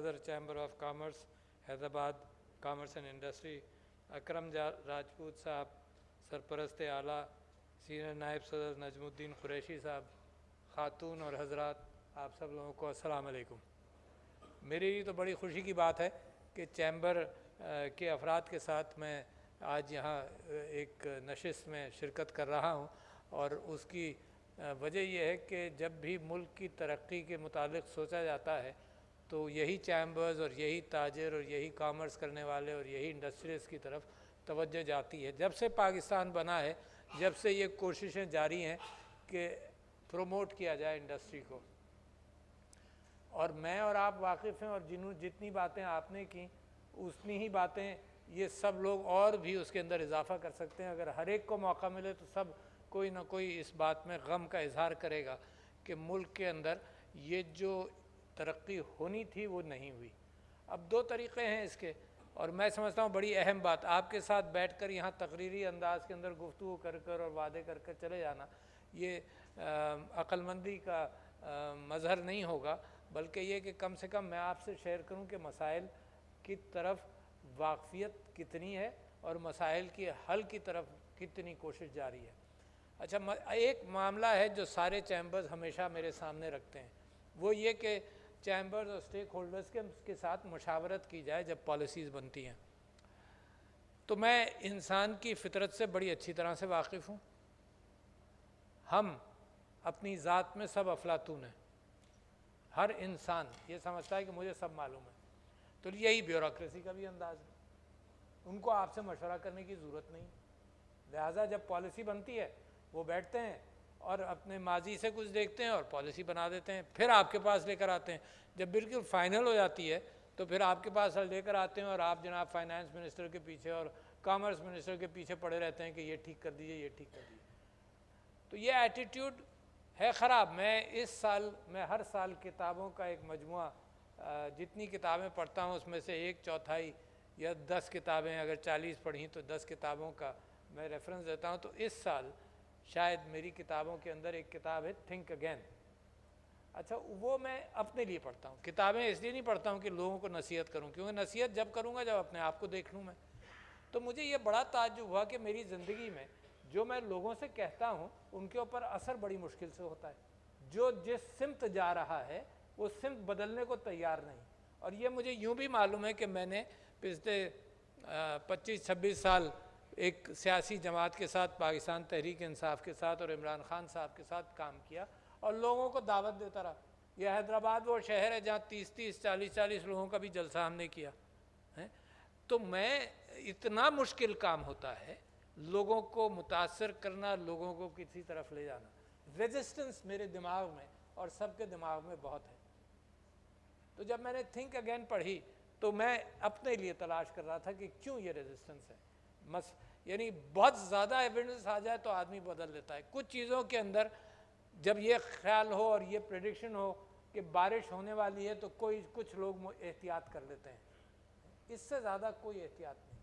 صدر chamber of commerce Hyderabad commerce and industry, Akram Rajput صاحب سرپرست اعلیٰ، سینئر نائب صدر نجم الدین قریشی صاحب، خاتون اور حضرات، آپ سب لوگوں کو السلام علیکم۔ میری لیے تو بڑی خوشی کی بات ہے کہ چیمبر کے افراد کے ساتھ میں آج یہاں ایک نشست میں شرکت کر رہا ہوں، اور اس کی وجہ یہ ہے کہ جب بھی ملک کی ترقی کے متعلق سوچا جاتا ہے تو یہی چیمبرز اور یہی تاجر اور یہی کامرس کرنے والے اور یہی انڈسٹریز کی طرف توجہ جاتی ہے۔ جب سے پاکستان بنا ہے، جب سے یہ کوششیں جاری ہیں کہ پروموٹ کیا جائے انڈسٹری کو، اور میں اور آپ واقف ہیں، اور جتنی باتیں آپ نے کی اتنی ہی باتیں یہ سب لوگ اور بھی اس کے اندر اضافہ کر سکتے ہیں۔ اگر ہر ایک کو موقع ملے تو سب کوئی نہ کوئی اس بات میں غم کا اظہار کرے گا کہ ملک کے اندر یہ جو ترقی ہونی تھی وہ نہیں ہوئی۔ اب دو طریقے ہیں اس کے، اور میں سمجھتا ہوں بڑی اہم بات، آپ کے ساتھ بیٹھ کر یہاں تقریری انداز کے اندر گفتگو کر کر اور وعدے کر کر چلے جانا یہ عقل مندی کا مظہر نہیں ہوگا، بلکہ یہ کہ کم سے کم میں آپ سے شیئر کروں کہ مسائل کی طرف واقفیت کتنی ہے اور مسائل کی حل کی طرف کتنی کوشش جاری ہے۔ اچھا، ایک معاملہ ہے جو سارے چیمبرز ہمیشہ میرے سامنے رکھتے ہیں، وہ یہ کہ چیمبرز اور سٹیک ہولڈرز کے ساتھ مشاورت کی جائے جب پالیسیز بنتی ہیں۔ تو میں انسان کی فطرت سے بڑی اچھی طرح سے واقف ہوں۔ ہم اپنی ذات میں سب افلاطون ہیں، ہر انسان یہ سمجھتا ہے کہ مجھے سب معلوم ہے، تو یہی بیوروکریسی کا بھی انداز ہے، ان کو آپ سے مشورہ کرنے کی ضرورت نہیں، لہٰذا جب پالیسی بنتی ہے وہ بیٹھتے ہیں اور اپنے ماضی سے کچھ دیکھتے ہیں اور پالیسی بنا دیتے ہیں، پھر آپ کے پاس لے کر آتے ہیں، جب بالکل فائنل ہو جاتی ہے تو پھر آپ کے پاس لے کر آتے ہیں، اور آپ جناب فائنانس منسٹر کے پیچھے اور کامرس منسٹر کے پیچھے پڑے رہتے ہیں کہ یہ ٹھیک کر دیجئے، یہ ٹھیک کر دیجئے۔ تو یہ ایٹیٹیوڈ ہے خراب۔ میں ہر سال کتابوں کا ایک مجموعہ، جتنی کتابیں پڑھتا ہوں اس میں سے ایک چوتھائی یا 10 کتابیں، اگر 40 پڑھیں تو 10 کتابوں کا میں ریفرنس دیتا ہوں۔ تو اس سال شاید میری کتابوں کے اندر ایک کتاب ہے تھنک اگین۔ اچھا، وہ میں اپنے لیے پڑھتا ہوں، کتابیں اس لیے نہیں پڑھتا ہوں کہ لوگوں کو نصیحت کروں، کیونکہ نصیحت جب کروں گا جب اپنے آپ کو دیکھ لوں میں۔ تو مجھے یہ بڑا تعجب ہوا کہ میری زندگی میں جو میں لوگوں سے کہتا ہوں ان کے اوپر اثر بڑی مشکل سے ہوتا ہے، جو جس سمت جا رہا ہے وہ سمت بدلنے کو تیار نہیں۔ اور یہ مجھے یوں بھی معلوم ہے کہ میں نے پچھلے 25-26 سال ایک سیاسی جماعت کے ساتھ، پاکستان تحریک انصاف کے ساتھ اور عمران خان صاحب کے ساتھ کام کیا، اور لوگوں کو دعوت دیتا رہا۔ یہ حیدرآباد وہ شہر ہے جہاں 30-30 40-40 لوگوں کا بھی جلسہ ہم نے کیا ہے۔ تو میں اتنا مشکل کام ہوتا ہے لوگوں کو متاثر کرنا، لوگوں کو کسی طرف لے جانا۔ ریزسٹنس میرے دماغ میں اور سب کے دماغ میں بہت ہے۔ تو جب میں نے تھنک اگین پڑھی تو میں اپنے لیے تلاش کر رہا تھا کہ کیوں یہ ریزسٹنس ہے۔ یعنی بہت زیادہ ایویڈنس آ جائے تو آدمی بدل لیتا ہے۔ کچھ چیزوں کے اندر جب یہ خیال ہو اور یہ پریڈکشن ہو کہ بارش ہونے والی ہے تو کچھ لوگ احتیاط کر لیتے ہیں، اس سے زیادہ کوئی احتیاط نہیں۔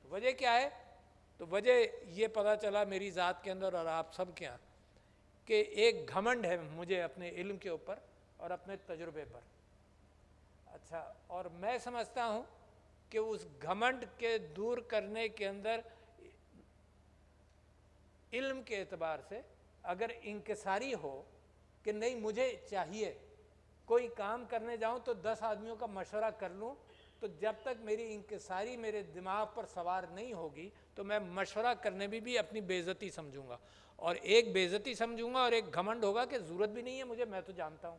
تو وجہ کیا ہے؟ تو وجہ یہ پتہ چلا میری ذات کے اندر اور آپ سب کے یہاں کہ ایک گھمنڈ ہے مجھے اپنے علم کے اوپر اور اپنے تجربے پر۔ اچھا، اور میں سمجھتا ہوں کہ اس گھمنڈ کے دور کرنے کے اندر علم کے اعتبار سے اگر انکساری ہو کہ نہیں مجھے چاہیے کوئی کام کرنے جاؤں تو 10 آدمیوں کا مشورہ کر لوں، تو جب تک میری انکساری میرے دماغ پر سوار نہیں ہوگی تو میں مشورہ کرنے بھی اپنی بے عزتی سمجھوں گا، اور ایک بے عزتی سمجھوں گا اور ایک گھمنڈ ہوگا کہ ضرورت بھی نہیں ہے مجھے، میں تو جانتا ہوں۔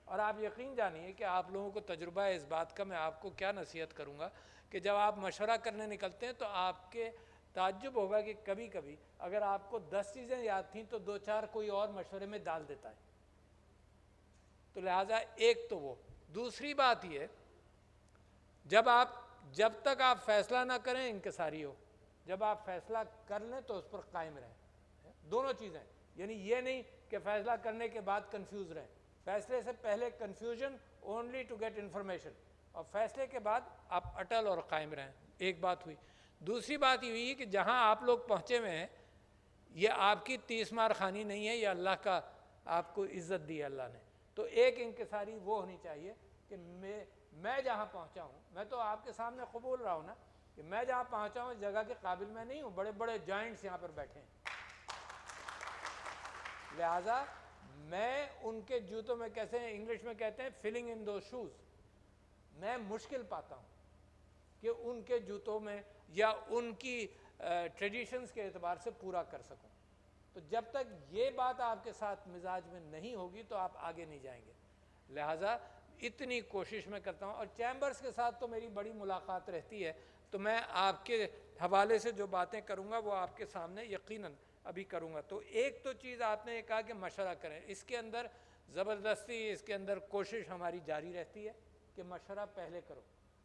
اور آپ یقین جانیے کہ آپ لوگوں کو تجربہ ہے اس بات کا، میں آپ کو کیا نصیحت کروں گا کہ جب آپ مشورہ کرنے نکلتے ہیں تو آپ کے تعجب ہوگا کہ کبھی کبھی اگر آپ کو 10 چیزیں یاد تھیں تو 2-4 کوئی اور مشورے میں ڈال دیتا ہے۔ تو لہٰذا ایک تو وہ، دوسری بات یہ، جب تک آپ فیصلہ نہ کریں انکساری ہو، جب آپ فیصلہ کر لیں تو اس پر قائم رہیں، دونوں چیزیں۔ یعنی یہ نہیں کہ فیصلہ کرنے کے بعد کنفیوز رہیں، فیصلے سے پہلے confusion only to get information, اور فیصلے کے بعد آپ اٹل اور قائم رہیں۔ ایک بات ہوئی۔ دوسری بات یہ ہوئی کہ جہاں آپ لوگ پہنچے ہوئے ہیں یہ آپ کی 30 مار خانی نہیں ہے، یہ اللہ کا آپ کو عزت دی ہے اللہ نے۔ تو ایک انکساری وہ ہونی چاہیے کہ کہ میں جہاں پہنچا ہوں، میں تو آپ کے سامنے قبول رہا ہوں نا کہ میں جہاں پہنچا ہوں اس جگہ کے قابل میں نہیں ہوں، بڑے بڑے جائنٹس یہاں پر بیٹھے ہیں، لہٰذا میں ان کے جوتوں میں، کیسے انگلش میں کہتے ہیں فلنگ ان دو شوز، میں مشکل پاتا ہوں کہ ان کے جوتوں میں یا ان کی ٹریڈیشنز کے اعتبار سے پورا کر سکوں. تو جب تک یہ بات آپ کے ساتھ مزاج میں نہیں ہوگی تو آپ آگے نہیں جائیں گے. لہٰذا اتنی کوشش میں کرتا ہوں، اور چیمبرز کے ساتھ تو میری بڑی ملاقات رہتی ہے، تو میں آپ کے حوالے سے جو باتیں کروں گا وہ آپ کے سامنے یقیناً ابھی کروں گا. تو ایک تو چیز آپ نے یہ کہا کہ مشورہ کریں، اس کے اندر زبردستی، اس کے اندر کوشش ہماری جاری رہتی ہے کہ مشورہ پہلے کرو.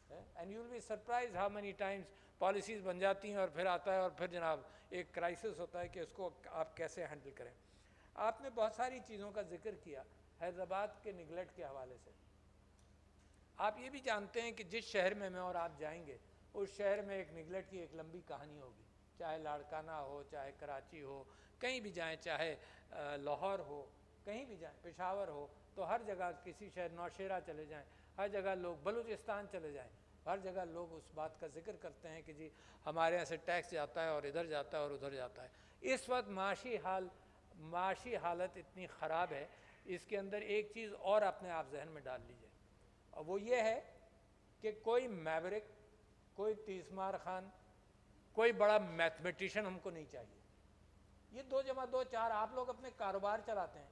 And you will be surprise how many times policies بن جاتی ہیں اور پھر آتا ہے اور پھر جناب ایک کرائسس ہوتا ہے کہ اس کو آپ کیسے ہینڈل کریں. آپ نے بہت ساری چیزوں کا ذکر کیا حیدرآباد کے نگلیکٹ کے حوالے سے. آپ یہ بھی جانتے ہیں کہ جس شہر میں اور آپ جائیں گے اس شہر میں ایک نگلیکٹ کی ایک لمبی کہانی ہوگی، چاہے لاڑکانہ ہو، چاہے کراچی ہو، کہیں بھی جائیں، چاہے لاہور ہو، کہیں بھی جائیں، پشاور ہو، تو ہر جگہ کسی شہر، نوشیرہ چلے جائیں، ہر جگہ لوگ، بلوچستان چلے جائیں، ہر جگہ لوگ اس بات کا ذکر کرتے ہیں کہ جی ہمارے یہاں سے ٹیکس جاتا ہے اور ادھر جاتا ہے اور ادھر جاتا ہے. اس وقت معاشی حالت اتنی خراب ہے، اس کے اندر ایک چیز اور اپنے آپ ذہن میں ڈال لیجئے، اور وہ یہ ہے کہ کوئی میورک، کوئی تیسمار خان، کوئی بڑا میتھمیٹیشین ہم کو نہیں چاہیے. یہ 2 + 2 4، آپ لوگ اپنے کاروبار چلاتے ہیں،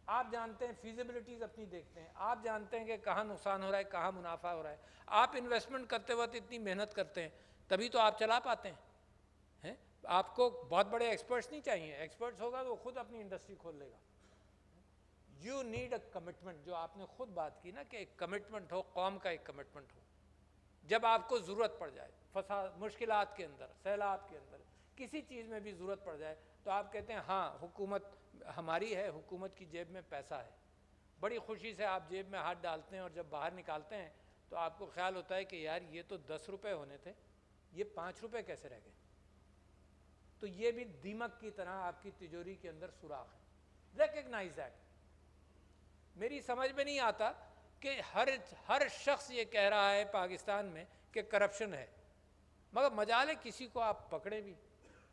آپ جانتے ہیں فیزیبلٹیز اپنی دیکھتے ہیں، آپ جانتے ہیں کہ کہاں نقصان ہو رہا ہے، کہاں منافع ہو رہا ہے. آپ انویسٹمنٹ کرتے وقت اتنی محنت کرتے ہیں تبھی تو آپ چلا پاتے ہیں. آپ کو بہت بڑے ایکسپرٹس نہیں چاہیے، ایکسپرٹس ہوگا تو وہ خود اپنی انڈسٹری کھول لے گا. یو نیڈ اے کمٹمنٹ، جو آپ نے خود بات کی نا کہ ایک کمٹمنٹ ہو، قوم کا ایک کمٹمنٹ ہو. جب آپ کو ضرورت پڑ جائے، فساد، مشکلات کے اندر، سیلاب کے اندر، کسی چیز میں بھی ضرورت پڑ جائے تو آپ کہتے ہیں ہاں حکومت ہماری ہے، حکومت کی جیب میں پیسہ ہے. بڑی خوشی سے آپ جیب میں ہاتھ ڈالتے ہیں اور جب باہر نکالتے ہیں تو آپ کو خیال ہوتا ہے کہ یار یہ تو 10 روپے ہونے تھے، یہ 5 روپے کیسے رہ گئے. تو یہ بھی دیمک کی طرح آپ کی تجوری کے اندر سوراخ ہے. Recognise that. میری سمجھ میں نہیں آتا کہ ہر شخص یہ کہہ رہا ہے پاکستان میں کہ کرپشن ہے، مگر مجال ہے کسی کو آپ پکڑے بھی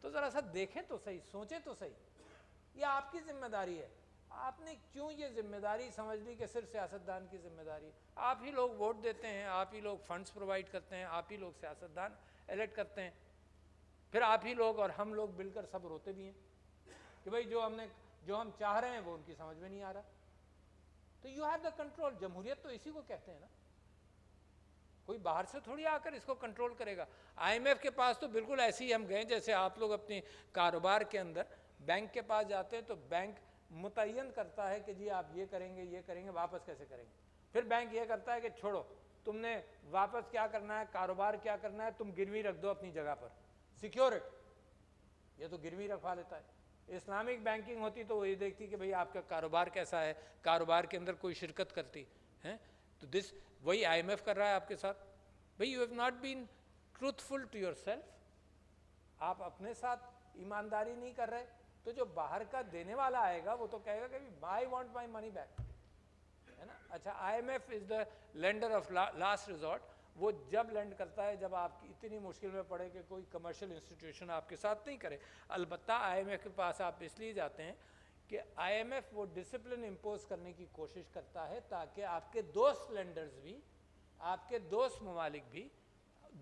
تو ذرا سا دیکھیں تو صحیح، سوچیں تو صحیح. یہ آپ کی ذمہ داری ہے. آپ نے کیوں یہ ذمہ داری سمجھ لی کہ صرف سیاستدان کی ذمہ داری؟ آپ ہی لوگ ووٹ دیتے ہیں، آپ ہی لوگ فنڈز پرووائڈ کرتے ہیں، آپ ہی لوگ سیاستدان الیکٹ کرتے ہیں، پھر آپ ہی لوگ اور ہم لوگ مل کر سب روتے بھی ہیں کہ بھئی جو ہم چاہ رہے ہیں وہ ان کی سمجھ میں نہیں آ رہا. تو یو ہیو دا کنٹرول. جمہوریت تو اسی کو کہتے ہیں نا. کوئی باہر سے تھوڑی آ کر اس کو کنٹرول کرے گا. آئی ایم ایف کے پاس تو بالکل ایسے ہی ہم گئے جیسے آپ لوگ اپنے کاروبار کے اندر بینک کے پاس جاتے ہیں تو بینک متعین کرتا ہے کہ جی آپ یہ کریں گے، واپس کیسے کریں گے. پھر بینک یہ کرتا ہے کہ چھوڑو، تم نے واپس کیا کرنا ہے، کاروبار کیا کرنا ہے، تم گروی رکھ دو اپنی جگہ پر، سیکیورٹی. یہ تو گروی رکھوا لیتا ہے. اسلامک بینکنگ ہوتی تو وہ یہ دیکھتی کہ بھئی آپ کا کاروبار کیسا ہے، کاروبار کے اندر کوئی شرکت کرتی ہے. تو وہی آئی ایم ایف کر رہا ہے آپ کے ساتھ. بھئی you have not been truthful to yourself. آپ اپنے ساتھ ایمانداری نہیں کر رہے تو جو باہر کا دینے والا آئے گا وہ تو کہے گا کہ I want my money back, ہے نا. اچھا، I M F is the lender of last resort. وہ جب لینڈ کرتا ہے جب آپ کی اتنی مشکل میں پڑے کہ کوئی کمرشل انسٹیٹیوشن آپ کے ساتھ نہیں کرے. البتہ آئی ایم ایف کے پاس آپ اس لیے جاتے ہیں کہ آئی ایم ایف وہ ڈسپلن امپوز کرنے کی کوشش کرتا ہے تاکہ آپ کے دوست لینڈرز بھی، آپ کے دوست ممالک بھی،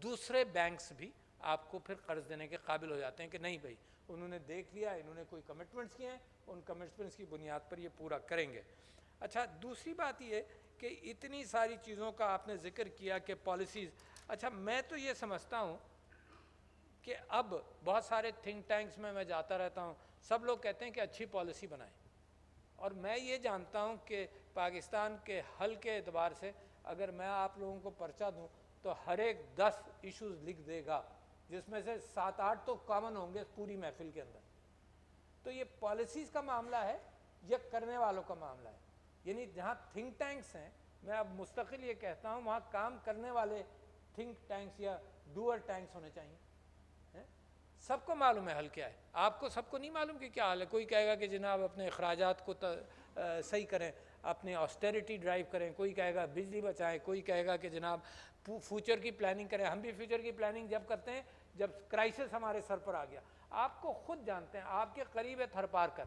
دوسرے بینکس بھی آپ کو پھر قرض دینے کے قابل ہو جاتے ہیں کہ نہیں بھائی انہوں نے دیکھ لیا، انہوں نے کوئی کمٹمنٹس کیے ہیں، ان کمٹمنٹس کی بنیاد پر یہ پورا کریں گے. اچھا، دوسری بات یہ کہ اتنی ساری چیزوں کا آپ نے ذکر کیا کہ پالیسیز. اچھا، میں تو یہ سمجھتا ہوں کہ اب بہت سارے تھنک ٹینکس میں جاتا رہتا ہوں، سب لوگ کہتے ہیں کہ اچھی پالیسی بنائیں، اور میں یہ جانتا ہوں کہ پاکستان کے حل کے اعتبار سے اگر میں آپ لوگوں کو پرچہ دوں تو ہر ایک 10 ایشوز لکھ دے گا، جس میں سے 7-8 تو کامن ہوں گے پوری محفل کے اندر. تو یہ پالیسیز کا معاملہ ہے یا کرنے والوں کا معاملہ ہے؟ یعنی جہاں تھنک ٹینکس ہیں، میں اب مستقل یہ کہتا ہوں وہاں کام کرنے والے تھنک ٹینکس یا ڈوئر ٹینکس ہونے چاہیے. سب کو معلوم ہے حل کیا ہے، آپ کو سب کو نہیں معلوم کہ کیا حل ہے. کوئی کہے گا کہ جناب اپنے اخراجات کو صحیح کریں. اپنے آسٹیریٹی ڈرائیو کریں، کوئی کہے گا بجلی بچائیں، کوئی کہے گا کہ جناب فیوچر کی پلاننگ کریں. ہم بھی فیوچر کی پلاننگ جب کرتے ہیں جب کرائسس ہمارے سر پر آ گیا. آپ کو خود جانتے ہیں، آپ کے قریب ہے تھرپارکر،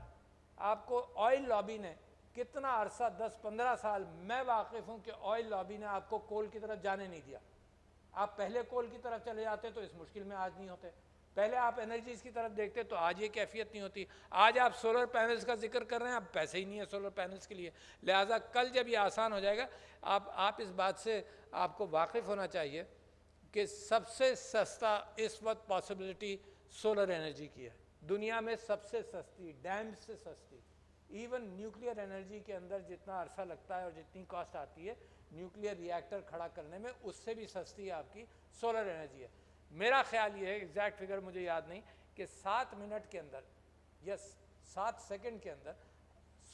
آپ کو آئل لابی نے کتنا عرصہ 10-15 سال میں واقف ہوں کہ آئل لابی نے آپ کو کول کی طرف جانے نہیں دیا. آپ پہلے کول کی طرف چلے جاتے تو اس مشکل میں آج نہیں ہوتے. پہلے آپ انرجیز کی طرف دیکھتے تو آج یہ کیفیت نہیں ہوتی. آج آپ سولر پینلز کا ذکر کر رہے ہیں، اب پیسے ہی نہیں ہے سولر پینلز کے لیے. لہٰذا کل جب یہ آسان ہو جائے گا، آپ اس بات سے آپ کو واقف ہونا چاہیے کہ سب سے سستا اس وقت پاسبلٹی سولر انرجی کی ہے. دنیا میں سب سے سستی، ڈیم سے سستی. ایون نیوکلیئر انرجی کے اندر جتنا عرصہ لگتا ہے اور جتنی کاسٹ آتی ہے نیوکلیئر ری ایکٹر کھڑا کرنے میں، اس سے بھی سستی آپ کی سولر انرجی ہے. میرا خیال یہ ہے، ایگزیکٹ فگر مجھے یاد نہیں، کہ 7 منٹ کے اندر یا 7 سیکنڈ کے اندر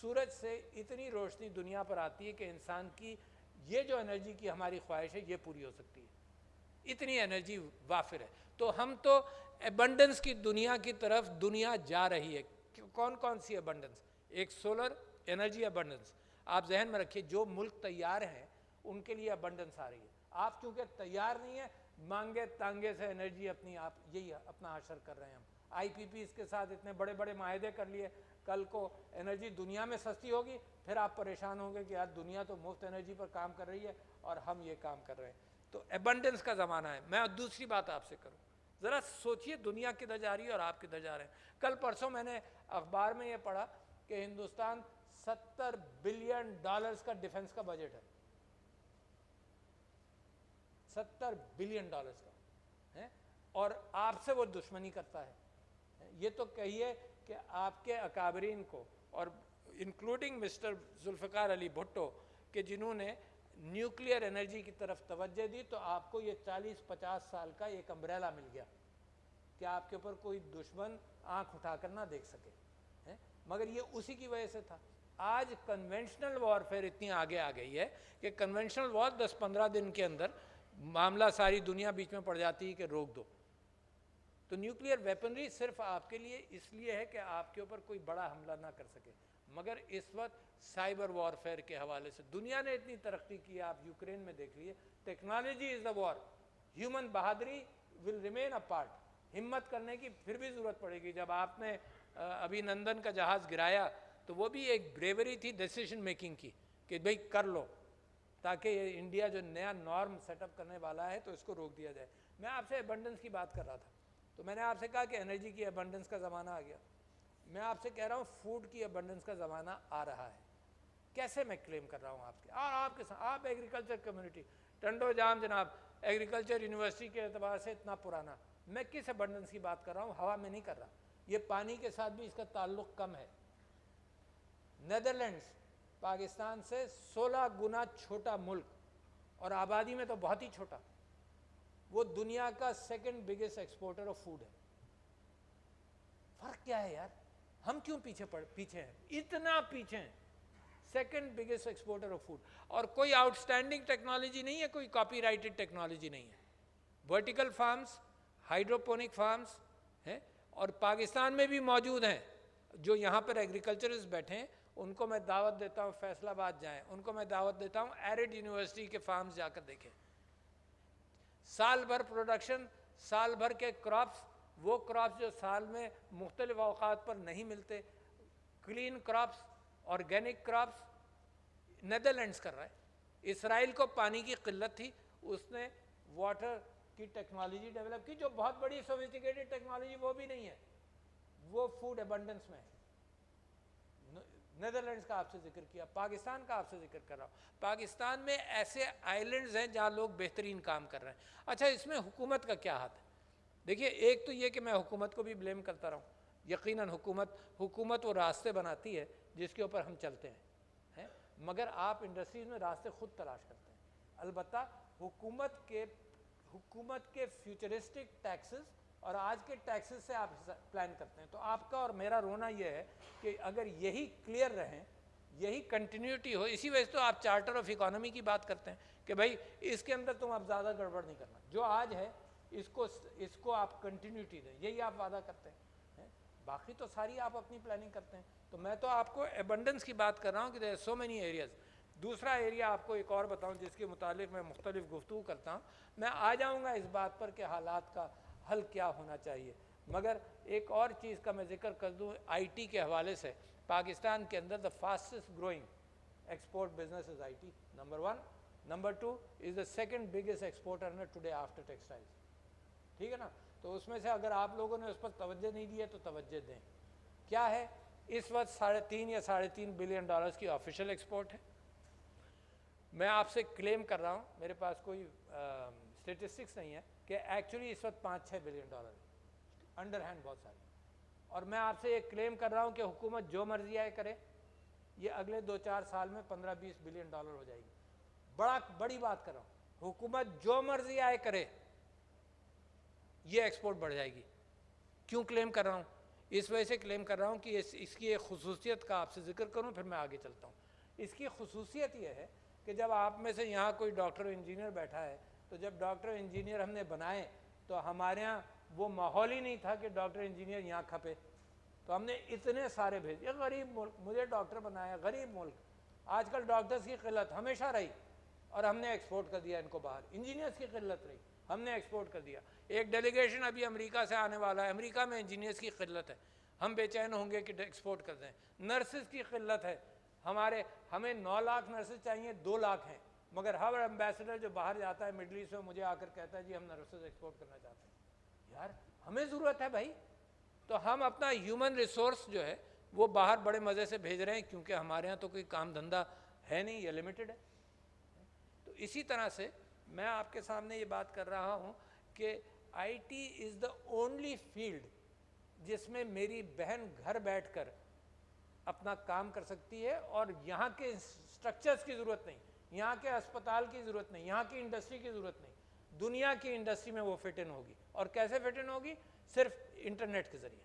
سورج سے اتنی روشنی دنیا پر آتی ہے کہ انسان کی یہ جو انرجی کی ہماری خواہش ہے یہ پوری ہو سکتی ہے. اتنی انرجی وافر ہے. تو ہم تو ایبنڈنس کی دنیا کی طرف دنیا جا رہی ہے. کون کون سی ایبنڈنس؟ ایک سولر انرجی ایبنڈنس. آپ ذہن میں رکھیے جو ملک تیار ہیں ان کے لیے ایبنڈنس آ رہی ہے. آپ چونکہ تیار نہیں ہیں، مانگے تانگے سے انرجی اپنی آپ یہی اپنا حشر کر رہے ہیں. ہم آئی پی پیز کے ساتھ اتنے بڑے بڑے معاہدے کر لیے، کل کو انرجی دنیا میں سستی ہوگی، پھر آپ پریشان ہوں گے کہ یار دنیا تو مفت انرجی پر کام کر رہی ہے اور ہم یہ کام کر رہے ہیں. تو ایبنڈنس کا زمانہ ہے. میں دوسری بات آپ سے کروں، ذرا سوچئے دنیا کدھر جا رہی ہے اور آپ کدھر جا رہے ہیں. کل پرسوں میں نے اخبار میں یہ پڑھا کہ ہندوستان $70 بلین کا ڈیفنس کا بجٹ ہے. $70 بلین کا ہے، اور آپ سے وہ دشمنی کرتا ہے. یہ تو کہیے کہ آپ کے اکابرین کو، اور انکلوڈنگ مسٹر ذوالفقار علی بھٹو، کہ جنہوں نے نیوکلیئر انرجی کی طرف توجہ دی، تو آپ کو یہ 40-50 سال کا ایک امبریلا مل گیا کہ آپ کے اوپر کوئی دشمن آنکھ اٹھا کر نہ دیکھ سکے. مگر یہ اسی کی وجہ سے تھا. آج کنونشنل وارفیئر اتنی آگے آ گئی ہے کہ کنونشنل وار 10-15 دن کے اندر معاملہ ساری دنیا بیچ میں پڑ جاتی ہے کہ روک دو. تو نیوکلیئر ویپنری صرف آپ کے لیے اس لیے ہے کہ آپ کے اوپر کوئی بڑا حملہ نہ کر سکے. مگر اس وقت سائبر وارفیئر کے حوالے سے دنیا نے اتنی ترقی کی ہے. آپ یوکرین میں دیکھ لیے، technology is the war. Human بہادری ول ریمین اے پارٹ. ہمت کرنے کی پھر بھی ضرورت پڑے گی. جب آپ نے ابھی نندن کا جہاز گرایا تو وہ بھی ایک بریوری تھی ڈیسیشن میکنگ کی کہ بھئی کر لو، تاکہ یہ انڈیا جو نیا نارم سیٹ اپ کرنے والا ہے تو اس کو روک دیا جائے. میں آپ سے ایبنڈنس کی بات کر رہا تھا، تو میں نے آپ سے کہا کہ انرجی کی ایبنڈنس کا زمانہ آ گیا. میں آپ سے کہہ رہا ہوں فوڈ کی ایبنڈنس کا زمانہ آ رہا ہے. کیسے میں کلیم کر رہا ہوں آپ کے اور آپ کے ساتھ؟ آپ ایگریکلچر کمیونٹی، ٹنڈو جام جناب ایگریکلچر یونیورسٹی کے اعتبار سے اتنا پرانا. میں کس ایبنڈنس کی بات کر رہا ہوں؟ ہوا میں نہیں کر رہا. یہ پانی کے ساتھ بھی اس کا تعلق کم ہے. نیدرلینڈز پاکستان سے 16 گنا چھوٹا ملک اور آبادی میں تو بہت ہی چھوٹا، وہ دنیا کا 2nd biggest exporter of food ہے. فرق کیا ہے یار؟ ہم کیوں پیچھے ہیں؟ اتنا پیچھے ہیں. 2nd biggest exporter of food, اور کوئی آؤٹ اسٹینڈنگ ٹیکنالوجی نہیں ہے، کوئی کاپی رائٹڈ ٹیکنالوجی نہیں ہے. ورٹیکل فارمز، ہائیڈروپونک فارمز ہیں، اور پاکستان میں بھی موجود ہیں. جو یہاں پر ایگریکلچرز بیٹھے ہیں ان کو میں دعوت دیتا ہوں فیصل آباد جائیں، ان کو میں دعوت دیتا ہوں ایرڈ یونیورسٹی کے فارمز جا کر دیکھیں. سال بھر پروڈکشن، سال بھر کے کراپس، وہ کراپس جو سال میں مختلف اوقات پر نہیں ملتے، clean crops, organic crops, Netherlands کر رہا ہے. اسرائیل کو پانی کی قلت تھی، اس نے واٹر کی ٹیکنالوجی ڈیولپ کی جو بہت بڑی سوفسٹیکیٹڈ ٹیکنالوجی وہ بھی نہیں ہے، وہ فوڈ ایبنڈنس میں ہے. نیدرلینڈز کا آپ سے ذکر کیا، پاکستان کا آپ سے ذکر کر رہا ہوں. پاکستان میں ایسے آئلینڈز ہیں جہاں لوگ بہترین کام کر رہے ہیں. اچھا، اس میں حکومت کا کیا ہاتھ ہے؟ دیکھیے، ایک تو یہ کہ میں حکومت کو بھی بلیم کرتا رہا ہوں. یقیناً حکومت وہ راستے بناتی ہے جس کے اوپر ہم چلتے ہیں، مگر آپ انڈسٹریز میں راستے خود تلاش کرتے ہیں. البتہ حکومت کے فیوچرسٹک ٹیکسز اور آج کے ٹیکسز سے آپ پلان کرتے ہیں. تو آپ کا اور میرا رونا یہ ہے کہ اگر یہی کلیئر رہیں، یہی کنٹینیوٹی ہو، اسی وجہ سے تو آپ چارٹر آف اکانومی کی بات کرتے ہیں کہ بھائی اس کے اندر تم اب زیادہ گڑبڑ نہیں کرنا، جو آج ہے اس کو آپ کنٹینیوٹی دیں، یہی آپ وعدہ کرتے ہیں. باقی تو ساری آپ اپنی پلاننگ کرتے ہیں. تو میں تو آپ کو ایبنڈنس کی بات کر رہا ہوں کہ دیر سو مینی ایریاز. دوسرا ایریا آپ کو ایک اور بتاؤں جس کے متعلق میں مختلف گفتگو کرتا ہوں. میں آ جاؤں گا اس بات پر کہ حالات کا حل کیا ہونا چاہیے, مگر ایک اور چیز کا میں ذکر کر دوں آئی ٹی کے حوالے سے. پاکستان کے اندر the fastest growing export business is I T, number 1. Number 2 is the second biggest exporter today after textiles. ٹھیک ہے نا. تو اس میں سے اگر آپ لوگوں نے اس پر توجہ نہیں دی ہے تو توجہ دیں. کیا ہے اس وقت 3.5 یا $3.5 بلین کی آفیشیل ایکسپورٹ ہے. میں آپ سے کلیم کر رہا ہوں, میرے پاس کوئی اسٹیٹسٹکس نہیں ہے, کہ ایکچولی اس وقت $5-6 بلین انڈر ہینڈ بہت سارے. اور میں آپ سے یہ کلیم کر رہا ہوں کہ حکومت جو مرضی آئے کرے, یہ اگلے 2-4 سال میں $15-20 بلین ہو جائے گی. بڑی بات کر رہا ہوں, حکومت جو مرضی آئے کرے یہ ایکسپورٹ بڑھ جائے گی. کیوں کلیم کر رہا ہوں؟ اس وجہ سے کلیم کر رہا ہوں کہ اس کی ایک خصوصیت کا آپ سے ذکر کروں, پھر میں آگے چلتا ہوں. اس کی خصوصیت یہ ہے کہ جب آپ میں سے یہاں کوئی ڈاکٹر انجینئر بیٹھا ہے, تو جب ڈاکٹر انجینئر ہم نے بنائے تو ہمارے یہاں وہ ماحول ہی نہیں تھا کہ ڈاکٹر انجینئر یہاں کھپے. تو ہم نے اتنے سارے بھیجے. غریب ملک, مجھے ڈاکٹر بنایا, غریب ملک. آج کل ڈاکٹرز کی قلت ہمیشہ رہی, اور ہم نے ایکسپورٹ کر دیا ان کو باہر. انجینئرز کی قلت رہی, ہم نے ایکسپورٹ کر دیا. ایک ڈیلیگیشن ابھی امریکہ سے آنے والا ہے, امریکہ میں انجینئرز کی قلت ہے, ہم بے چین ہوں گے کہ ایکسپورٹ کر دیں. نرسز کی قلت ہے, ہمیں 9 لاکھ نرسز چاہیے, 2 لاکھ ہیں, مگر ہر ایمبیسڈر جو باہر جاتا ہے مڈل ایسٹ میں مجھے آ کر کہتا ہے جی ہم نرسز ایکسپورٹ کرنا چاہتے ہیں. یار ہمیں ضرورت ہے بھائی. تو ہم اپنا ہیومن ریسورس جو ہے وہ باہر بڑے مزے سے بھیج رہے ہیں, کیونکہ ہمارے ہاں تو کوئی کام دھندہ ہے نہیں, یہ لمیٹڈ ہے. تو اسی طرح سے میں آپ کے سامنے یہ بات کر رہا ہوں کہ I T is the only field جس میں میری بہن گھر بیٹھ کر اپنا کام کر سکتی ہے, اور یہاں کے اسٹرکچرز کی ضرورت نہیں, یہاں کے اسپتال کی ضرورت نہیں, یہاں کی انڈسٹری کی ضرورت نہیں. دنیا کی انڈسٹری میں وہ فٹ ان ہوگی. اور کیسے فٹ ان ہوگی؟ صرف انٹرنیٹ کے ذریعے.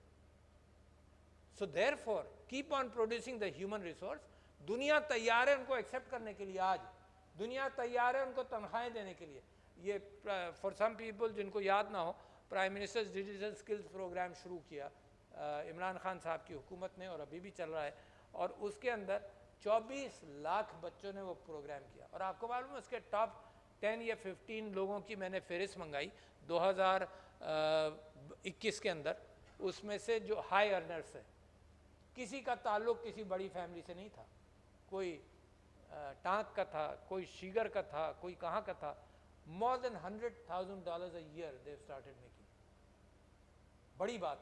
So therefore keep on producing the human resource. دنیا تیار ہے ان کو ایکسیپٹ کرنے کے لیے, آج دنیا تیار ہے ان کو تنخواہیں دینے کے لیے. یہ فار سم پیپل جن کو یاد نہ ہو, prime minister digital skills programme شروع کیا عمران خان صاحب کی حکومت نے, اور ابھی بھی چل رہا ہے, اور اس کے اندر 24 لاکھ بچوں نے وہ پروگرام کیا. اور آپ کو معلوم ہے اس کے ٹاپ 10 یا 15 لوگوں کی میں نے فہرست منگائی 2021 کے اندر. اس میں سے جو ہائی ارنرس ہیں, کسی کا تعلق کسی بڑی فیملی سے نہیں تھا, کوئی ٹانک کا تھا, کوئی شیگر کا تھا, کوئی کہاں کا تھا. more than $100,000 a year they started making. بڑی بات.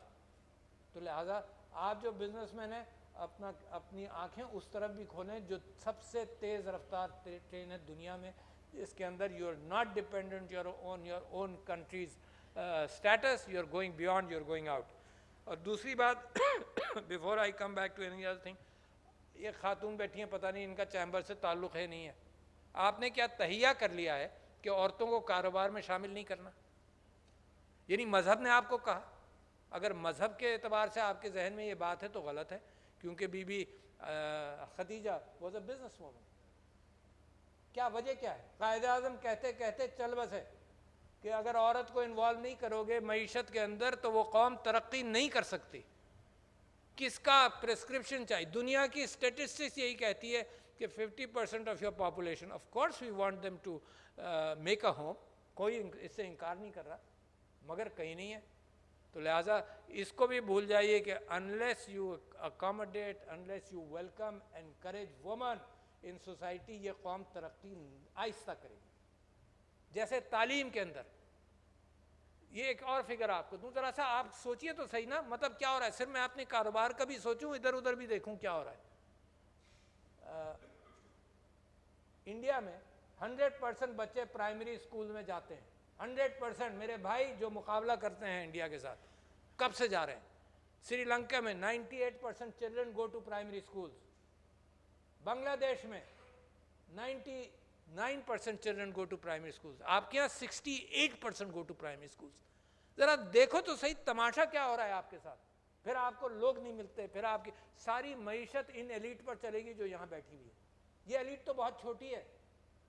تو لہٰذا آپ جو بزنس مین ہیں اپنی آنکھیں اس طرف بھی کھولیں جو سب سے تیز رفتار ٹرین ہے دنیا میں, اس کے اندر you are not dependent your own countries states, you are going beyond, you are going out. اور دوسری بات before I come back to any other thing, یہ خاتون بیٹھی ہیں, پتہ نہیں ان کا چیمبر سے تعلق ہے نہیں ہے. آپ نے کیا تہیہ کر لیا ہے کہ عورتوں کو کاروبار میں شامل نہیں کرنا؟ یعنی مذہب نے آپ کو کہا. اگر مذہب کے اعتبار سے آپ کے ذہن میں یہ بات ہے تو غلط ہے, کیونکہ بی بی خدیجہ واز اے بزنس وومن. کیا وجہ کیا ہے؟ قائد اعظم کہتے کہتے چل بسے کہ اگر عورت کو انوالو نہیں کرو گے معیشت کے اندر تو وہ قوم ترقی نہیں کر سکتی. کس کا پرسکرپشن چاہیے؟ دنیا کی اسٹیٹسٹکس یہی کہتی ہے کہ 50% of your population, of course we want them to make a home, کوئی اس سے انکار نہیں کر رہا, مگر کہیں نہیں ہے. تو لہٰذا اس کو بھی بھول جائیے کہ unless you accommodate, unless you welcome, encourage women in society, یہ قوم ترقی آہستہ کرے گی. جیسے تعلیم کے اندر, یہ ایک اور فگر آپ کو دوں, ذرا سا آپ سوچئے تو صحیح نا, مطلب کیا ہو رہا ہے. صرف میں اپنے کاروبار کا بھی سوچوں, ادھر ادھر بھی دیکھوں کیا ہو رہا ہے. انڈیا میں 100% بچے پرائمری اسکول میں جاتے ہیں, 100%. میرے بھائی جو مقابلہ کرتے ہیں انڈیا کے ساتھ, کب سے جا رہے ہیں. سری لنکا میں 98% children go to primary schools. Bangladesh میں 99% children go to primary schools. آپ کے یہاں 68% گو ٹو پرائمری اسکولز. ذرا دیکھو تو صحیح تماشا کیا ہو رہا ہے آپ کے ساتھ. پھر آپ کو لوگ نہیں ملتے, پھر آپ کی ساری معیشت ان ایلیٹ پر چلے گی جو یہاں بیٹھی ہوئی ہے. یہ ایلیٹ تو بہت چھوٹی ہے,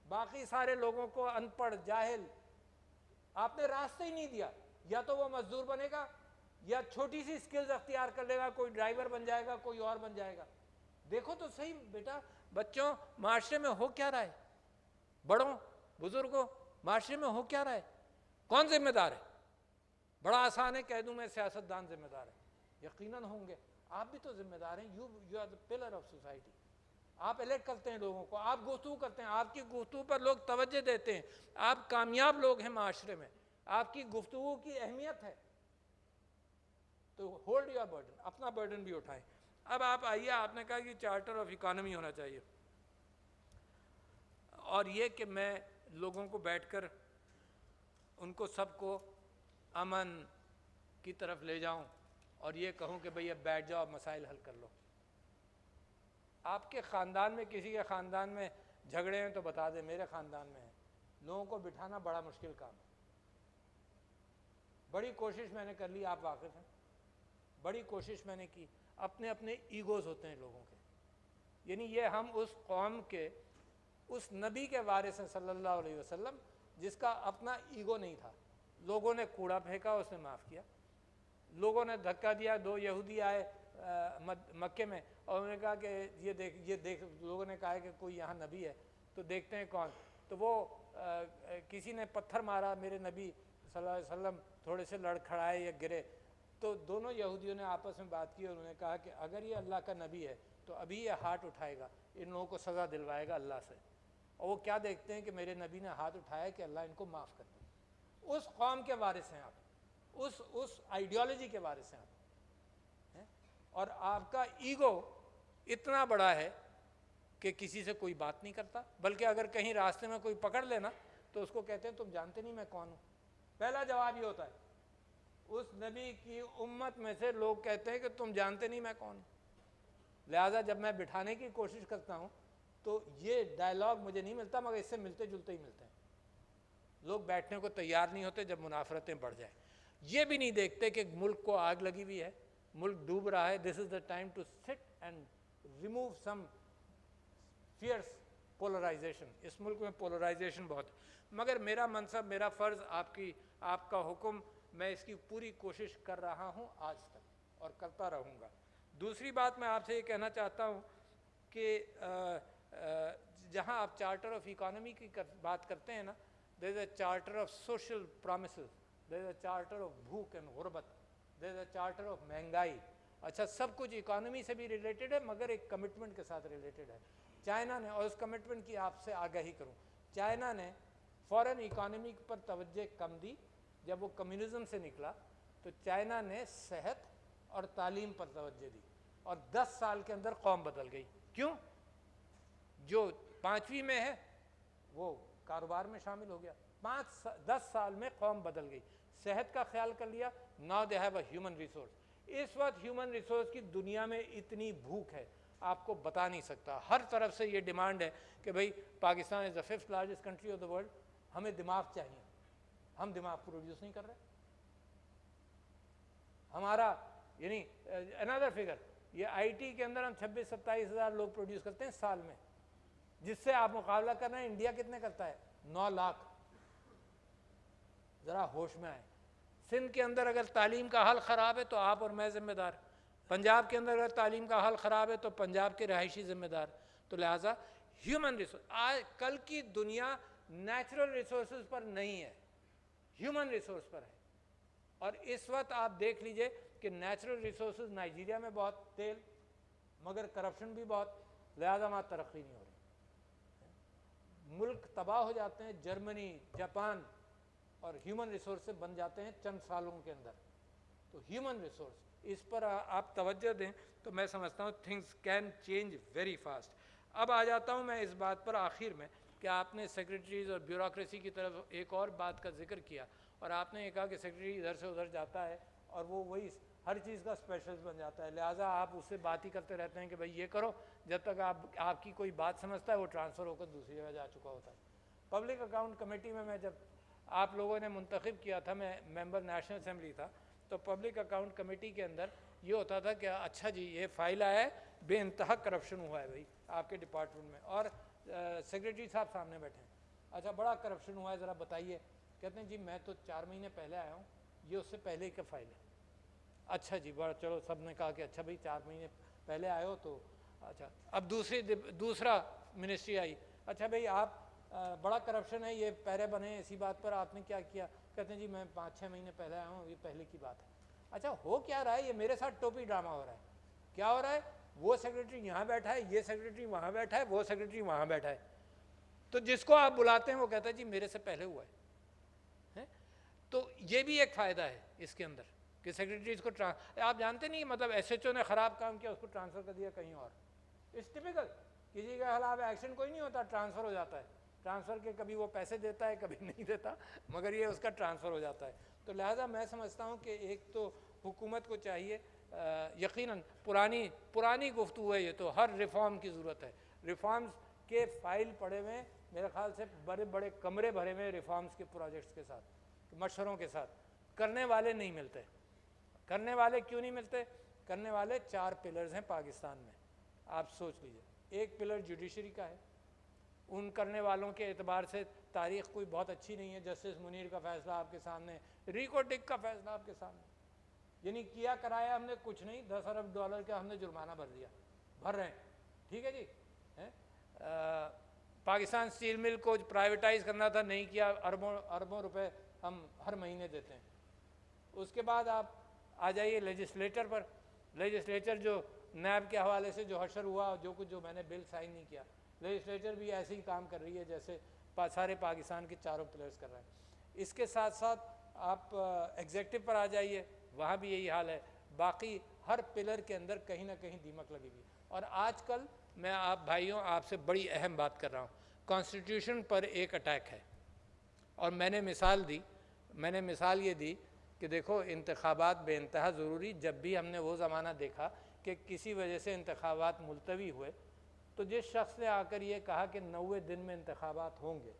باقی سارے لوگوں کو ان پڑھ, جاہل, آپ نے راستہ ہی نہیں دیا. یا تو وہ مزدور بنے گا یا چھوٹی سی سکلز اختیار کر لے گا, کوئی ڈرائیور بن جائے گا, کوئی اور بن جائے گا. دیکھو تو صحیح بیٹا, بچوں معاشرے میں ہو کیا رہا ہے, بڑوں بزرگوں معاشرے میں ہو کیا رہا ہے, کون ذمہ دار ہے؟ بڑا آسان ہے کہہ دوں میں سیاستدان ذمہ دار ہے, یقیناً ہوں گے. آپ بھی تو ذمہ دار ہیں, you are the pillar of society. آپ الیکٹ کرتے ہیں لوگوں کو, آپ گفتگو کرتے ہیں, آپ کی گفتگو پر لوگ توجہ دیتے ہیں, آپ کامیاب لوگ ہیں معاشرے میں, آپ کی گفتگو کی اہمیت ہے. تو ہولڈ یور برڈن, اپنا برڈن بھی اٹھائیں. اب آپ آئیے, آپ نے کہا کہ چارٹر آف اکانومی ہونا چاہیے, اور یہ کہ میں لوگوں کو بیٹھ کر ان کو سب کو امن کی طرف لے جاؤں اور یہ کہوں کہ بھئی اب بیٹھ جاؤ, مسائل حل کر لو. آپ کے خاندان میں کسی کے خاندان میں جھگڑے ہیں تو بتا دیں, میرے خاندان میں ہیں. لوگوں کو بٹھانا بڑا مشکل کام ہے. بڑی کوشش میں نے کر لی, آپ واقف ہیں, بڑی کوشش میں نے کی. اپنے اپنے ایگوز ہوتے ہیں لوگوں کے, یعنی یہ ہم اس قوم کے اس نبی کے وارث ہیں صلی اللہ علیہ وسلم جس کا اپنا ایگو نہیں تھا. لوگوں نے کوڑا پھینکا, اس نے معاف کیا. لوگوں نے دھکا دیا, 2 یہودی آئے مکے میں اور انہوں نے کہا کہ یہ دیکھ, لوگوں نے کہا کہ کوئی یہاں نبی ہے تو دیکھتے ہیں کون. تو وہ کسی نے پتھر مارا, میرے نبی صلی اللہ علیہ وسلم تھوڑے سے لڑکھڑائے یا گرے. تو دونوں یہودیوں نے آپس میں بات کی اور انہوں نے کہا کہ اگر یہ اللہ کا نبی ہے تو ابھی یہ ہاتھ اٹھائے گا, ان لوگوں کو سزا دلوائے گا اللہ سے. اور وہ کیا دیکھتے ہیں کہ میرے نبی نے ہاتھ اٹھایا کہ اللہ ان کو معاف کر دے. اس قوم کے وارث ہیں آپ, اس آئیڈیالوجی کے وارث ہیں آپ. اور آپ کا ایگو اتنا بڑا ہے کہ کسی سے کوئی بات نہیں کرتا, بلکہ اگر کہیں راستے میں کوئی پکڑ لینا تو اس کو کہتے ہیں تم جانتے نہیں میں کون ہوں. پہلا جواب یہ ہوتا ہے, اس نبی کی امت میں سے لوگ کہتے ہیں کہ تم جانتے نہیں میں کون ہوں. لہٰذا جب میں بٹھانے کی کوشش کرتا ہوں تو یہ ڈائلاگ مجھے نہیں ملتا, مگر اس سے ملتے جلتے ہی ملتے ہیں. لوگ بیٹھنے کو تیار نہیں ہوتے جب منافرتیں بڑھ جائیں. یہ بھی نہیں دیکھتے کہ ملک کو آگ لگی ہوئی ہے, ملک ڈوب رہا ہے. This is the time to sit and remove some fierce polarisation. اس ملک میں پولرائزیشن بہت ہے, مگر میرا منصب, میرا فرض, آپ کا حکم, میں اس کی پوری کوشش کر رہا ہوں آج تک اور کرتا رہوں گا. دوسری بات میں آپ سے یہ کہنا چاہتا ہوں کہ جہاں آپ چارٹر آف اکانومی کی بات کرتے ہیں نا, there is a charter of social promises, there is a charter of بھوک اینڈ غربت, there is a charter of مہنگائی. اچھا, سب کچھ اکانومی سے بھی ریلیٹڈ ہے مگر ایک کمٹمنٹ کے ساتھ ریلیٹڈ ہے. چائنا نے, اور اس کمٹمنٹ کی آپ سے آگاہی کروں, چائنا نے فورن اکانومی پر توجہ کم دی. جب وہ کمیونزم سے نکلا تو چائنا نے صحت اور تعلیم پر توجہ دی, اور 10 سال کے اندر قوم بدل گئی. کیوں؟ جو 5ویں میں ہے وہ کاروبار میں شامل ہو گیا. 10 سال میں قوم بدل گئی. صحت کا خیال کر لیا, now they have a human resource. اس وقت ہیومن ریسورس کی دنیا میں اتنی بھوک ہے آپ کو بتا نہیں سکتا. ہر طرف سے یہ ڈیمانڈ ہے کہ بھئی پاکستان از دا 5th largest country of the world, ہمیں دماغ چاہیے. ہم دماغ پروڈیوس نہیں کر رہے. ہمارا یعنی another فگر, یہ آئی ٹی کے اندر ہم 26-27 ہزار لوگ پروڈیوس کرتے ہیں سال میں, جس سے آپ مقابلہ کر رہے ہیں انڈیا کتنے کرتا ہے, 9 لاکھ. ذرا ہوش میں آئے. سندھ کے اندر اگر تعلیم کا حال خراب ہے تو آپ اور میں ذمہ دار. پنجاب کے اندر اگر تعلیم کا حال خراب ہے تو پنجاب کے رہائشی ذمہ دار. تو لہٰذا ہیومن ریسورس, آج کل کی دنیا نیچرل ریسورسز پر نہیں ہے, ہیومن ریسورس پر ہے. اور اس وقت آپ دیکھ لیجئے کہ نیچرل ریسورسز نائجیریا میں بہت تیل, مگر کرپشن بھی بہت, لہٰذا وہاں ترقی نہیں ہو رہی. ملک تباہ ہو جاتے ہیں, جرمنی, جاپان, اور ہیومن ریسورس سے بن جاتے ہیں چند سالوں کے اندر. تو ہیومن ریسورس اس پر آپ توجہ دیں تو میں سمجھتا ہوں things can change very fast. اب آ جاتا ہوں میں اس بات پر آخر میں کہ آپ نے سیکرٹریز اور بیوروکریسی کی طرف ایک اور بات کا ذکر کیا, اور آپ نے یہ کہا کہ سیکرٹری ادھر سے ادھر جاتا ہے اور وہ وہی ہر چیز کا اسپیشلسٹ بن جاتا ہے, لہٰذا آپ اس سے بات ہی کرتے رہتے ہیں کہ بھئی یہ کرو, جب تک آپ کی کوئی بات سمجھتا ہے وہ ٹرانسفر ہو کر دوسری جگہ جا چکا ہوتا ہے. پبلک اکاؤنٹ کمیٹی میں جب آپ لوگوں نے منتخب کیا تھا, میں ممبر نیشنل اسمبلی تھا, تو پبلک اکاؤنٹ کمیٹی کے اندر یہ ہوتا تھا کہ اچھا جی یہ فائل آیا ہے, بے انتہا کرپشن ہوا ہے بھائی آپ کے ڈپارٹمنٹ میں, اور سیکرٹری صاحب سامنے بیٹھے ہیں, اچھا بڑا کرپشن ہوا ہے ذرا بتائیے. کہتے ہیں جی میں تو 4 مہینے پہلے آیا ہوں, یہ اس سے پہلے ہی کا فائل ہے. اچھا جی بڑا، چلو سب نے کہا کہ اچھا بھائی 4 مہینے پہلے آئے ہو تو اچھا. اب دوسرا منسٹری آئی. اچھا بھائی آپ بڑا کرپشن ہے، یہ پہرے بنے اسی بات پر، آپ نے کیا کیا؟ کہتے ہیں جی میں 5-6 مہینے پہلے آیا ہوں، یہ پہلے کی بات ہے. اچھا ہو کیا رہا ہے؟ یہ میرے ساتھ ٹوپی ڈرامہ ہو رہا ہے. کیا ہو رہا ہے؟ وہ سیکریٹری یہاں بیٹھا ہے، یہ سیکریٹری وہاں بیٹھا ہے، وہ سیکریٹری وہاں بیٹھا ہے. تو جس کو آپ بلاتے ہیں وہ کہتا ہے جی میرے سے پہلے ہوا ہے. تو یہ بھی ایک فائدہ ہے اس کے اندر کہ سیکریٹریز کو آپ جانتے نہیں، مطلب ایس ایچ او نے خراب کام کیا، اس کو ٹرانسفر کر دیا کہیں اور. It's typical. کسی کے خلاف ایکشن کوئی نہیں ہوتا، ٹرانسفر ہو جاتا ہے. ٹرانسفر کے کبھی وہ پیسے دیتا ہے کبھی نہیں دیتا، مگر یہ اس کا ٹرانسفر ہو جاتا ہے. تو لہٰذا میں سمجھتا ہوں کہ ایک تو حکومت کو چاہیے، یقیناً پرانی گفتگو ہے یہ، تو ہر ریفارم کی ضرورت ہے. ریفارمز کے فائل پڑے ہوئے میرے خیال سے، بڑے بڑے کمرے بھرے ہوئے ریفارمز کے پروجیکٹس کے ساتھ، مشوروں کے ساتھ. کرنے والے نہیں ملتے. کرنے والے کیوں نہیں ملتے؟ کرنے والے 4 پلرز ہیں پاکستان میں، آپ سوچ لیجئے. ایک پلر جوڈیشری کا ہے، ان کرنے والوں کے اعتبار سے تاریخ کوئی بہت اچھی نہیں ہے. جسٹس منیر کا فیصلہ آپ کے سامنے، ریکو ڈک کا فیصلہ آپ کے سامنے. یعنی کیا کرایا ہم نے کچھ نہیں، $10 ارب کا ہم نے جرمانہ بھر دیا، بھر رہے ہیں. ٹھیک ہے جی. پاکستان اسٹیل مل کو پرائیویٹائز کرنا تھا، نہیں کیا، اربوں روپے ہم ہر مہینے دیتے ہیں. اس کے بعد آپ آ جائیے لیجسلیٹر پر. لیجسلیچر جو نیب کے حوالے سے جو حشر ہوا، جو میں نے بل سائن نہیں کیا، لیجسلیچر بھی ایسے ہی کام کر رہی ہے جیسے سارے پاکستان کے چاروں پلیئرز کر رہے ہیں. اس کے ساتھ ساتھ آپ ایگزیکٹو پر آ جائیے، وہاں بھی یہی حال ہے. باقی ہر پلر کے اندر کہیں نہ کہیں دیمک لگے گی. اور آج کل میں آپ بھائیوں آپ سے بڑی اہم بات کر رہا ہوں، کانسٹیٹیوشن پر ایک اٹیک ہے. اور میں نے مثال یہ دی کہ دیکھو انتخابات بے انتہا ضروری. جب بھی ہم نے وہ زمانہ دیکھا کہ کسی وجہ سے انتخابات ملتوی ہوئے، تو جس شخص نے آ کر یہ کہا کہ 90 دن میں انتخابات ہوں گے،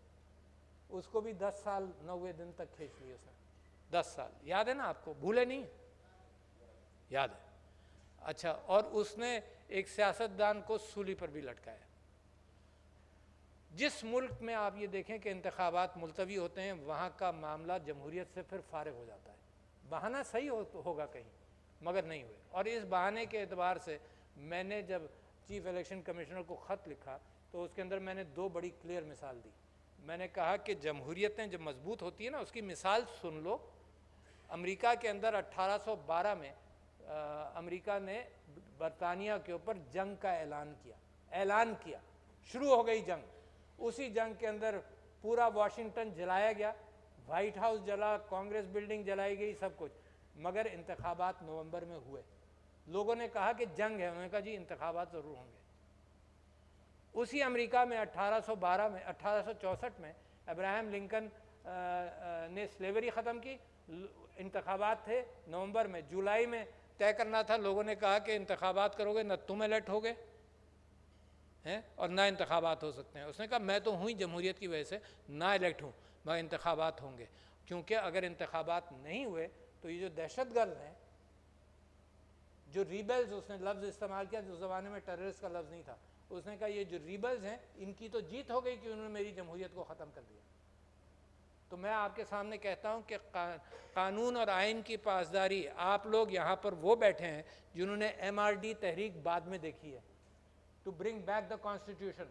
اس کو بھی 10 سال 90 دن تک کھینچ لیے اس نے. 10 سال یاد ہے نا آپ کو؟ بھولے نہیں؟ یاد ہے. اچھا، اور اس نے ایک سیاستدان کو سولی پر بھی لٹکایا. جس ملک میں آپ یہ دیکھیں کہ انتخابات ملتوی ہوتے ہیں، وہاں کا معاملہ جمہوریت سے پھر فارغ ہو جاتا ہے. بہانہ صحیح ہوگا کہیں، مگر نہیں ہوئے. اور اس بہانے کے اعتبار سے میں نے جب چیف الیکشن کمشنر کو خط لکھا تو اس کے اندر میں نے 2 بڑی کلیئر مثال دی. میں نے کہا کہ جمہوریتیں جب مضبوط ہوتی ہیں نا، اس کی مثال سن لو. امریکہ کے اندر 1812 میں امریکہ نے برطانیہ کے اوپر جنگ کا اعلان کیا. شروع ہو گئی جنگ. اسی جنگ کے اندر پورا واشنگٹن جلایا گیا، وائٹ ہاؤس جلا، کانگریس بلڈنگ جلائی گئی، سب کچھ. مگر انتخابات نومبر میں ہوئے. لوگوں نے کہا کہ جنگ ہے، انہوں نے کہا جی انتخابات ضرور ہوں گے. اسی امریکہ میں 1864 میں ابراہیم لنکن نے سلیوری ختم کی. انتخابات تھے نومبر میں. جولائی میں طے کرنا تھا. لوگوں نے کہا کہ انتخابات کرو گے نہ تم الیکٹ ہوگے اور نہ انتخابات ہو سکتے ہیں. اس نے کہا میں تو ہوں ہی جمہوریت کی وجہ سے نہ الیکٹ ہوں، مگر انتخابات ہوں گے. کیونکہ اگر انتخابات نہیں ہوئے تو یہ جو دہشت گرد ہیں، جو ریبلز، اس نے لفظ استعمال کیا جو زمانے میں ٹیررسٹ کا لفظ نہیں تھا، اس نے کہا یہ جو ریبلز ہیں ان کی تو جیت ہو گئی کہ انہوں نے میری جمہوریت کو ختم کر دیا. تو میں آپ کے سامنے کہتا ہوں کہ قانون اور آئین کی پاسداری، آپ لوگ یہاں پر وہ بیٹھے ہیں جنہوں نے MRD تحریک بعد میں دیکھی ہے، to bring back the constitution.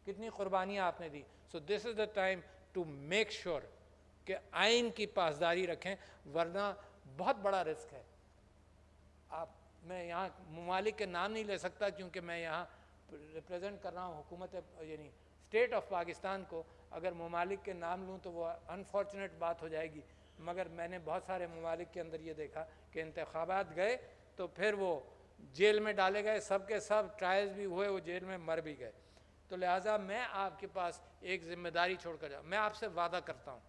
کتنی قربانیاں آپ نے دی. So this is the time to make sure کہ آئین کی پاسداری رکھیں، ورنہ بہت بڑا رسک ہے. میں یہاں ممالک کے نام نہیں لے سکتا کیونکہ میں یہاں ریپریزنٹ کر رہا ہوں حکومت یعنی اسٹیٹ آف پاکستان کو. اگر ممالک کے نام لوں تو وہ انفارچونیٹ بات ہو جائے گی، مگر میں نے بہت سارے ممالک کے اندر یہ دیکھا کہ انتخابات گئے تو پھر وہ جیل میں ڈالے گئے، سب کے سب ٹرائلز بھی ہوئے، وہ جیل میں مر بھی گئے. تو لہٰذا میں آپ کے پاس ایک ذمہ داری چھوڑ کر جاؤں. میں آپ سے وعدہ کرتا ہوں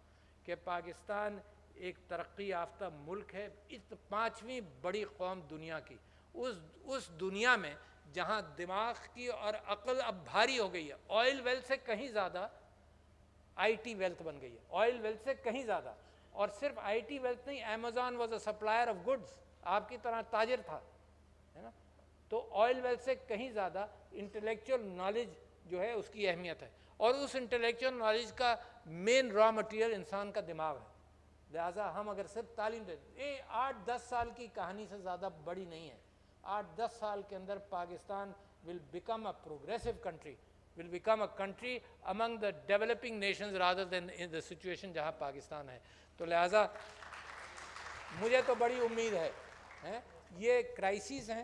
کہ پاکستان ایک ترقی یافتہ ملک ہے، اس 5ویں بڑی قوم دنیا کی. اس دنیا میں جہاں دماغ کی اور عقل اب بھاری ہو گئی ہے. آئل ویلتھ سے کہیں زیادہ IT ویلتھ بن گئی ہے، آئل ویلتھ سے کہیں زیادہ. اور صرف IT ویلتھ نہیں، Amazon was a supplier of goods, آپ کی طرح تاجر تھا، ہے نا. تو آئل ویلتھ سے کہیں زیادہ انٹلیکچوئل نالج جو ہے اس کی اہمیت ہے. اور اس انٹلیکچوئل نالج کا مین را مٹیریل انسان کا دماغ ہے. لہٰذا ہم اگر صرف تعلیم دیں، یہ 8-10 سال کی کہانی سے زیادہ بڑی نہیں ہے. 8-10 سال کے اندر Pakistan will become a progressive country, will become a country among the developing nations rather than in the situation جہاں پاکستان ہے. تو لہٰذا مجھے تو بڑی امید ہے. یہ کرائسس ہیں،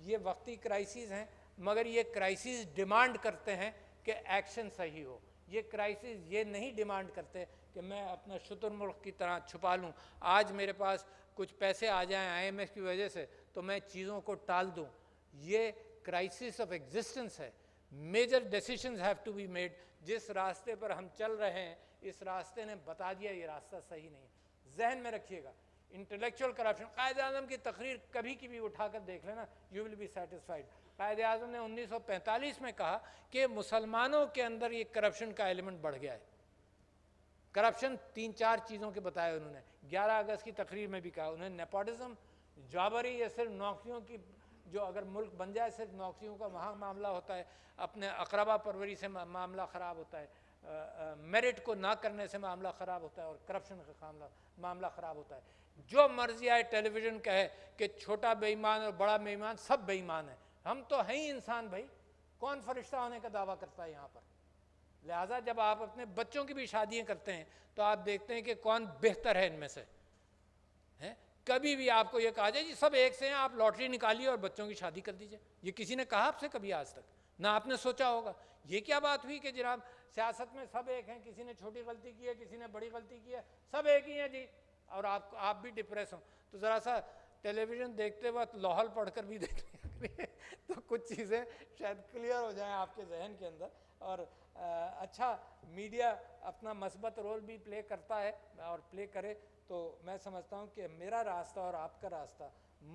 یہ وقتی کرائسس ہیں، مگر یہ کرائسس ڈیمانڈ کرتے ہیں کہ ایکشن صحیح ہو. یہ کرائسس یہ نہیں ڈیمانڈ کرتے کہ میں اپنا شتر مرغ کی طرح چھپا لوں. آج میرے پاس کچھ پیسے آ جائیں IMF کی وجہ سے تو میں چیزوں کو ٹال دوں. یہ کرائسس آف ایگزسٹنس ہے. Major decisions have to be made. جس راستے پر ہم چل رہے ہیں اس راستے نے بتا دیا یہ راستہ صحیح نہیں ہے. ذہن میں رکھیے گا انٹلیکچوئل کرپشن. قائد اعظم کی تقریر کبھی کی بھی اٹھا کر دیکھ لینا, you will be satisfied. Quaid Azam نے 1945 میں کہا کہ مسلمانوں کے اندر یہ کرپشن کا ایلیمنٹ بڑھ گیا ہے. کرپشن 3-4 چیزوں کے بتائے انہوں نے. 11 اگست کی تقریر میں بھی کہا انہوں نے, نیپوٹزم, جابری, یہ صرف نوکریوں کی, جو اگر ملک بن جائے صرف نوکریوں کا وہاں معاملہ ہوتا ہے, اپنے اقربا پروری سے معاملہ خراب ہوتا ہے, میرٹ کو نہ کرنے سے معاملہ خراب ہوتا ہے, اور کرپشن کا معاملہ خراب ہوتا ہے. جو مرضی آئے ٹیلی ویژن کہے کہ چھوٹا بے ایمان اور بڑا بے ایمان سب بے ایمان ہیں. ہم تو ہیں ہی انسان بھائی, کون فرشتہ ہونے کا دعویٰ کرتا ہے یہاں پر؟ لہٰذا جب آپ اپنے بچوں کی بھی شادیاں کرتے ہیں تو آپ دیکھتے ہیں کہ کون بہتر ہے ان میں سے. کبھی بھی آپ کو یہ کہا جائے جی سب ایک سے ہیں, آپ لاٹری نکالیے اور بچوں کی شادی کر دیجئے, یہ کسی نے کہا آپ سے کبھی آج تک؟ نہ آپ نے سوچا ہوگا. یہ کیا بات ہوئی کہ جناب سیاست میں سب ایک ہیں, کسی نے چھوٹی غلطی کی ہے, کسی نے بڑی غلطی کی ہے, سب ایک ہی ہیں جی, اور آپ بھی ڈپریس ہوں. تو ذرا سا ٹیلی ویژن دیکھتے وقت لاہور پڑھ کر بھی دیکھیں تو کچھ چیزیں شاید کلیئر ہو جائیں آپ کے ذہن کے اندر. اور اچھا, میڈیا اپنا مثبت رول بھی پلے کرتا ہے اور پلے کرے, تو میں سمجھتا ہوں کہ میرا راستہ اور آپ کا راستہ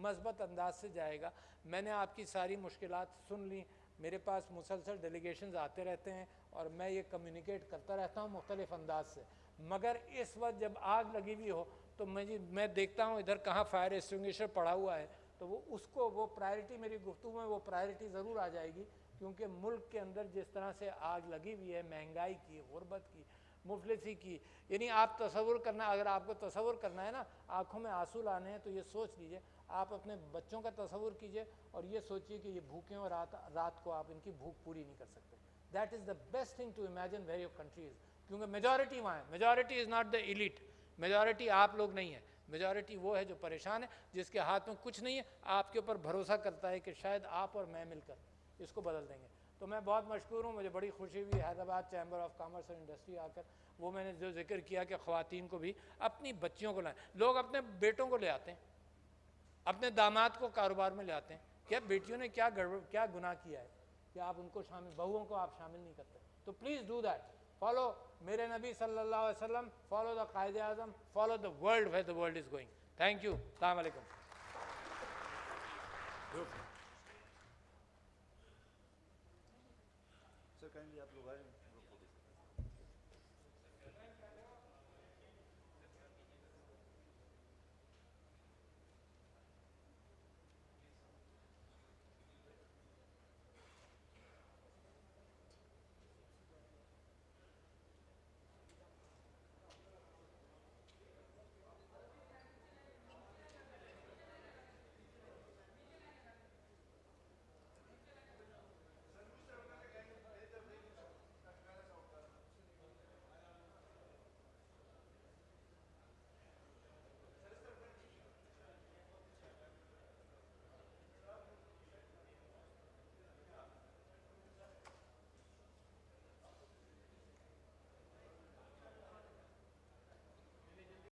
مثبت انداز سے جائے گا. میں نے آپ کی ساری مشکلات سن لی, میرے پاس مسلسل ڈیلیگیشنز آتے رہتے ہیں اور میں یہ کمیونیکیٹ کرتا رہتا ہوں مختلف انداز سے. مگر اس وقت جب آگ لگی ہوئی ہو تو میں دیکھتا ہوں ادھر کہاں فائر ایکسٹنگوشر پڑا ہوا ہے, تو وہ پرائرٹی میری گفتگو میں وہ پرائرٹی ضرور آ جائے گی. کیونکہ ملک کے اندر جس طرح سے آگ لگی ہوئی ہے, مہنگائی کی, غربت کی, مفلسی کی, یعنی آپ تصور کرنا, اگر آپ کو تصور کرنا ہے نا, آنکھوں میں آنسو لانے ہیں, تو یہ سوچ لیجئے, آپ اپنے بچوں کا تصور کیجئے اور یہ سوچئے کہ یہ بھوکے اور رات کو آپ ان کی بھوک پوری نہیں کر سکتے. That is the best thing to imagine where your country is. کیونکہ میجورٹی وہاں ہے. Majority is not the elite. Majority آپ لوگ نہیں ہیں. میجورٹی وہ ہے جو پریشان ہے, جس کے ہاتھ میں کچھ نہیں ہے, آپ کے اوپر بھروسہ کرتا ہے کہ شاید آپ اور میں مل کر اس کو بدل دیں گے. تو میں بہت مشکور ہوں, مجھے بڑی خوشی ہوئی حیدرآباد چیمبر آف کامرس اور انڈسٹری آ کر. وہ میں نے جو ذکر کیا کہ خواتین کو بھی اپنی بچیوں کو لائیں. لوگ اپنے بیٹوں کو لے آتے ہیں, اپنے داماد کو کاروبار میں لے آتے ہیں. کیا بیٹیوں نے کیا گناہ کیا ہے کہ آپ ان کو شامل, بہوؤں کو آپ شامل نہیں کرتے؟ تو پلیز ڈو دیٹ. فالو میرے نبی صلی اللہ علیہ وسلم, follow the Quaid Azam, follow the world where the world is going. Thank you. السلام علیکم.